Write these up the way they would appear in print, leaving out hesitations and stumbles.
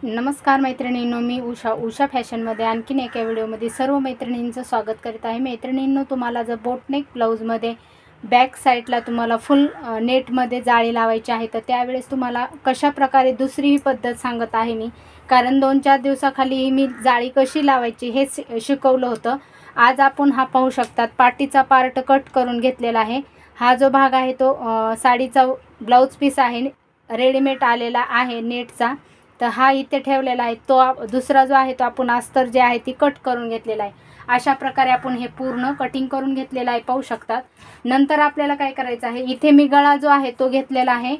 नमस्कार मैत्रिणींनो, मी उषा फॅशनमध्ये आणखीन एका व्हिडिओमध्ये सर्व मैत्रिणींचं स्वागत करीत आहे। मैत्रिणींनो, तुम्हाला जर बोटनेक ब्लाऊजमध्ये बॅक साईडला तुम्हाला फुल नेटमध्ये जाळी लावायची आहे, तर त्यावेळेस तुम्हाला कशा प्रकारे दुसरी पद्धत सांगत आहे मी, कारण 2-4 दिवसाखाली मी जाळी कशी लावायची हे शिकवलं होतं। आज आपण हा पाहू शकतात, पाटीचा पार्ट कट करून घेतलेला आहे। हा जो भाग आहे तो साडीचा ब्लाऊज पीस आहे, रेडीमेड आलेला आहे नेटचा। तर हा इथे ठेवलेला आहे, तो दुसरा जो आहे तो आपण अस्तर जे आहे ती कट करून घेतलेला आहे। अशा प्रकारे आपण हे पूर्ण कटिंग करून घेतलेला आहे, पाहू शकतात। नंतर आपल्याला काय करायचं आहे, इथे मी गळा जो आहे तो घेतलेला आहे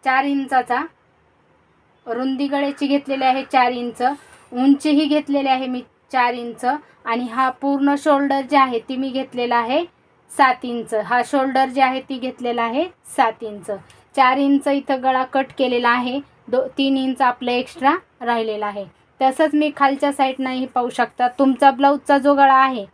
4 इंचाचा, रुंदी गळ्याची घेतलेली आहे 4 इंच, उंचीही घेतलेली आहे मी 4 इंच, आणि हा पूर्ण शोल्डर जे आहे ती मी घेतलेला आहे 7 इंच। हा शोल्डर जे आहे ती घेतलेला आहे 7 इंच। 4 इंच इथं गळा कट केलेला आहे, 3 इंच आपलं एक्स्ट्रा राहिलेला आहे। तसंच मी खालच्या साईडनंही पाहू शकता, तुमचा ब्लाऊजचा जो गळा आहे,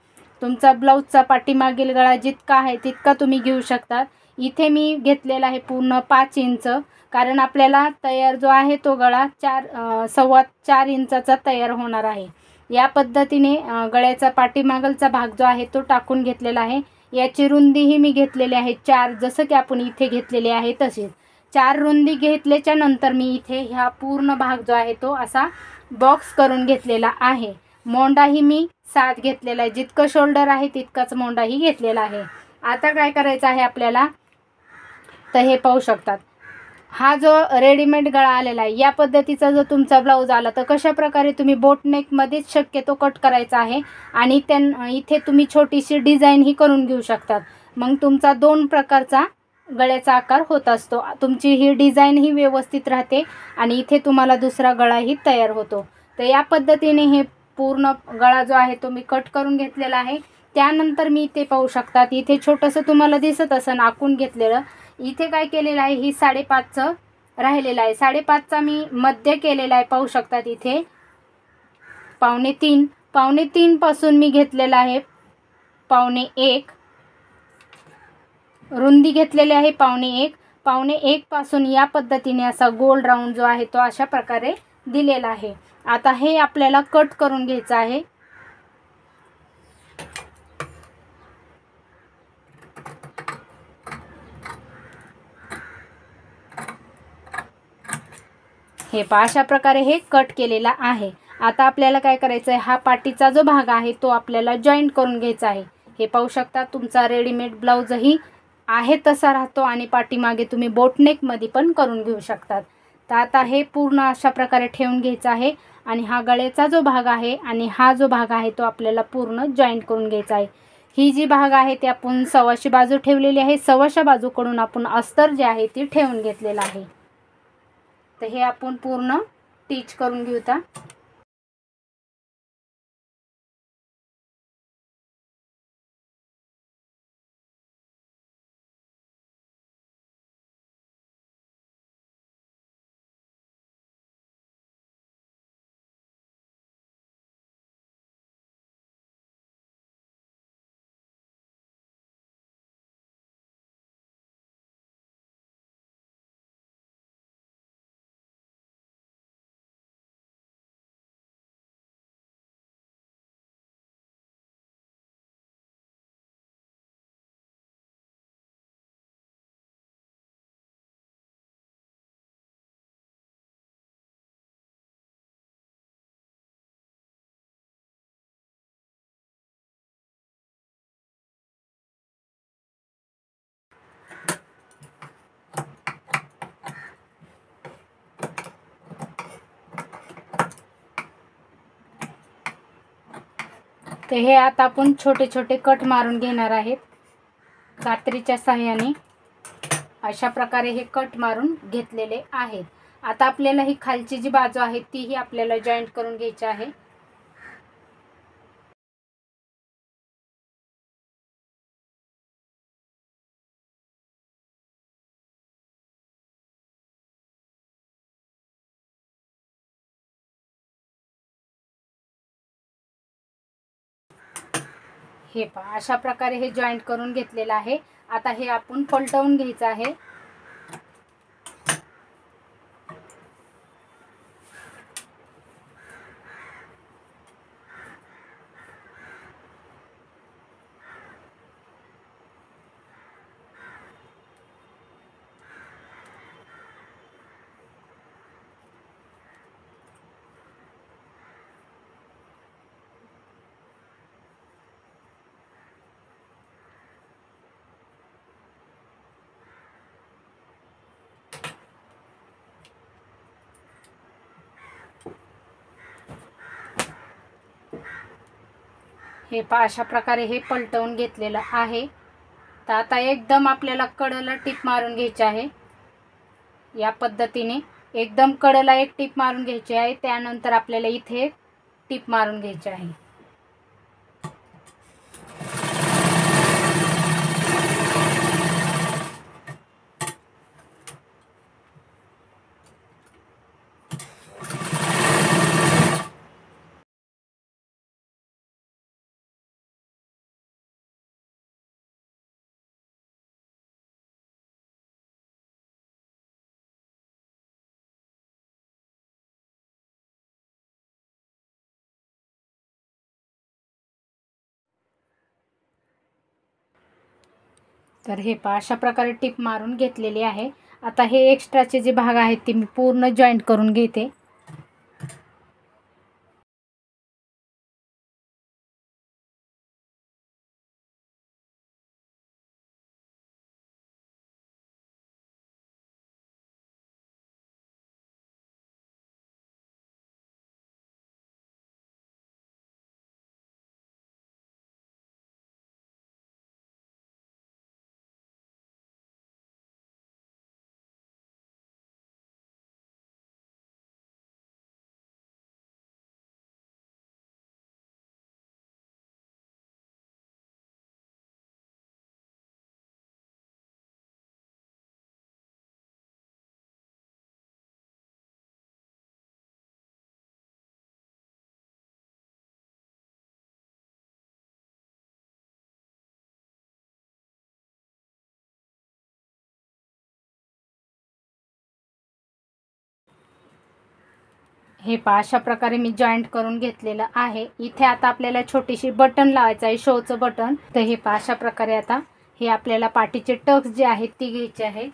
तुमचा ब्लाऊजचा पाठीमागील गळा जितका आहे तितका तुम्ही घेऊ शकता। इथे मी घेतलेला आहे पूर्ण 5 इंच, कारण आपल्याला तयार जो आहे तो गळा 4 इंचाचा तयार होणार आहे। या पद्धतीने गळ्याचा पाठीमागलचा भाग जो आहे तो टाकून घेतलेला आहे। याची रुंदीही मी घेतलेली आहे 4, जसं की आपण इथे घेतलेली आहे तशीच 4 रुंदी घेतल्याच्या नंतर मी इथे ह्या पूर्ण भाग जो आहे तो असा बॉक्स करून घेतलेला आहे। मोंडाही मी 7 घेतलेला आहे, जितकं शोल्डर आहे तितकाच मोंडाही घेतलेला आहे। आता काय करायचं आहे आपल्याला, तर हे पाहू शकतात, हा जो रेडीमेड गळा आलेला आहे, या पद्धतीचा जर तुमचा ब्लाऊज आला तर कशा प्रकारे तुम्ही बोटनेकमध्येच शक्यतो कट करायचा आहे, आणि इथे तुम्ही छोटीशी डिझाईनही करून घेऊ शकतात। मग तुमचा 2 प्रकारचा गळ्याचा आकार होत असतो, तुमची ही डिझाईन ही व्यवस्थित राहते, आणि इथे तुम्हाला दुसरा गळाही तयार होतो। तर या पद्धतीने हे पूर्ण गळा जो आहे तो मी कट करून घेतलेला आहे। त्यानंतर मी इथे पाहू शकतात, इथे छोटंसं तुम्हाला दिसत असं आखून घेतलेलं, इथे काय केलेलं आहे, ही 5.5चं राहिलेलं आहे, 5.5चा मी मध्य केलेला आहे, पाहू शकतात। इथे 3.5 पासून मी घेतलेला आहे 1.5, रुंदी घेतलेली आहे 1.5 पासून या पद्धतीने असा गोल राऊंड जो आहे तो अशा प्रकारे दिलेला आहे। आता हे आपल्याला कट करून घ्यायचं आहे। हे पहा, अशा प्रकारे हे कट केलेला आहे। आता आपल्याला काय करायचं आहे, हा पाटीचा जो भाग आहे तो आपल्याला जॉईंट करून घ्यायचा आहे। हे पाहू शकता, तुमचा रेडीमेड ब्लाऊजही आहे तसा राहतो, आणि पाठीमागे तुम्ही बोटनेकमध्ये पण करून घेऊ शकतात। तर आता हे पूर्ण अशा प्रकारे ठेवून घ्यायचं आहे, आणि हा गळ्याचा जो भाग आहे आणि हा जो भाग आहे तो आपल्याला पूर्ण जॉईंट करून घ्यायचा आहे। ही जी भाग आहे ती आपण सव्वाशी बाजू ठेवलेली आहे, सव्वाशा बाजूकडून आपण अस्तर जे आहे ती ठेवून घेतलेलं आहे। तर हे आपण पूर्ण टिच करून घेऊया। तर हे आता आपण छोटे छोटे कट मारून घेणार आहेत कात्रीच्या सहाय्याने। अशा प्रकारे हे कट मारून घेतलेले आहेत। आता आपल्याला ही खालची जी बाजू आहे तीही आपल्याला जॉईंट करून घ्यायची आहे। हे पहा, अशा प्रकारे हे जॉईंट करून घेतलेलं आहे। आता हे आपण पलटवून घ्यायचं आहे। हे पहा अशा प्रकारे हे पलटवून घेतलेलं आहे। तर आता एकदम आपल्याला कडेला टीप मारून घ्यायची आहे। या पद्धतीने एकदम कडेला एक टीप मारून घ्यायची आहे। त्यानंतर आपल्याला इथे टीप मारून घ्यायची आहे। तर हे पहा अशा प्रकारे टीप मारून घेतलेली आहे। आता हे एक्स्ट्राचे जे भाग आहेत ते मी पूर्ण जॉईंट करून घेते। हे पहा अशा प्रकारे मी जॉईंट करून घेतलेलं आहे। इथे आता आपल्याला छोटीशी बटन लावायचं आहे, शोचं बटन। तर हे पहा अशा प्रकारे आता हे आपल्याला पाठीचे टक्स जे आहेत ती घ्यायचे आहे।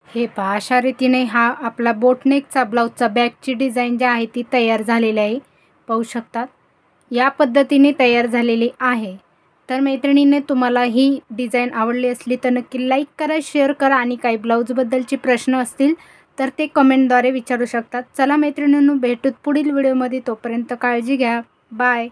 हे पहा अशा रीतीने हा आपला बोटनेकचा ब्लाऊजचा बॅकची डिझाईन जी आहे ती तयार झालेली आहे। पाहू शकतात या पद्धतीने तयार झालेली आहे। तर मैत्रिणींनो, तुम्हाला ही डिझाईन आवडली असली तर नक्की लाईक करा, शेअर करा आणि काही ब्लाऊजबद्दलचे प्रश्न असतील तर ते कमेंटद्वारे विचारू शकतात। चला मैत्रिणींनो, भेटूत पुढील व्हिडिओमध्ये। तोपर्यंत काळजी घ्या। बाय।